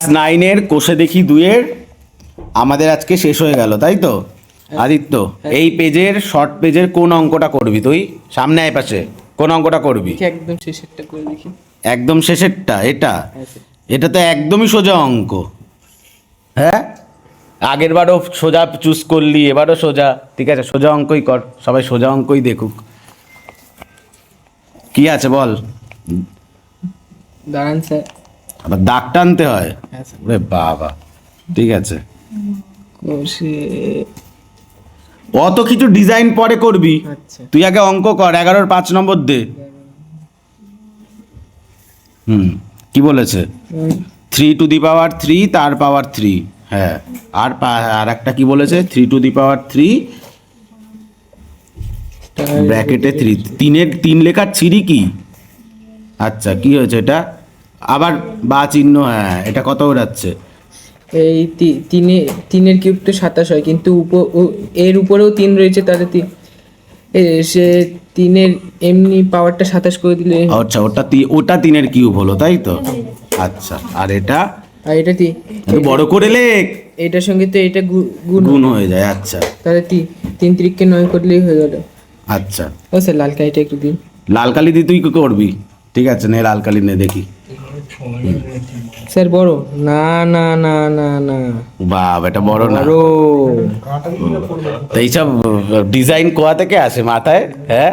9-এর কোষে দেখি 2-এর আমাদের আজকে শেষ হয়ে গেল, তাই তো আদিত্য? এই পেজের শর্ট পেজের কোন অঙ্কটা করবি তুই? সামনে আয় পাশে, কোন অঙ্কটা করবি? একদম শেষেরটা করে দেখি। একদম শেষেরটা? এটা তো একদমই সোজা অঙ্ক। হ্যাঁ, আগের বারও সোজা চুজ করলি, এবারও সোজা। ঠিক আছে, সোজা অঙ্কই কর, সবাই সোজা অঙ্কই দেখুক। কি আছে বল? দাঁড়ান স্যার, আবার দাগ টানতে হয়? হ্যাঁ স্যার। ওরে বাবা, ঠিক আছে। কোষে অত কিছু ডিজাইন পরে করবি, আচ্ছা তুই আগে অঙ্ক কর। 11-র 5 নম্বর দে। কি বলেছে? 3 টু দি পাওয়ার 3 তার পাওয়ার 3। হ্যাঁ, আর একটা কি বলেছে? 3 টু দি পাওয়ার 3 ব্র্যাকেটে 3। 3 লেখার ছিরি কি? আচ্ছা, কি হয়েছে এটা? আবার বা চিহ্ন। হ্যাঁ, এটা কত বেরাচ্ছে? এই তিনের কিউব তো 27 হয়, কিন্তু এর উপরেও 3 রয়েছে, তাহলে সে 3-এর এমনি পাওয়ারটা 27 করে দিলে। আচ্ছা, ওটা 3-এর কিউব হলো, তাই তো? আচ্ছা, আর এটা? আর এটা একটু বড় করে লেখ। এটার সঙ্গে তো এটা গুণ হয়ে যায়। আচ্ছা, তাহলে 3 3কে 9 করলেই হয়ে গেল। আচ্ছা, ও স্যার, লাল কালিটা একটু দিন। লাল কালি দিয়ে তুই কি করবি? ঠিক আছে, নে লাল কালি নে দেখি। স্যার বড়? না না না না না, বাবা, এটা বড় না। বড়। তো এইসব ডিজাইন কোয়া থেকে আসে মাথায়? হ্যাঁ,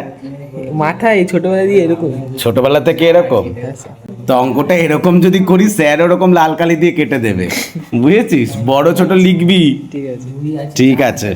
মাথায় ছোটবেলা দিয়ে এরকম। ছোটবেলা থেকে এরকম? হ্যাঁ স্যার। তো অঙ্কটা এরকম যদি করিস, স্যার ওরকম লাল কালি দিয়ে কেটে দেবে, বুঝেছিস? বড় ছোট লিখবি। ঠিক আছে। ঠিক আছে।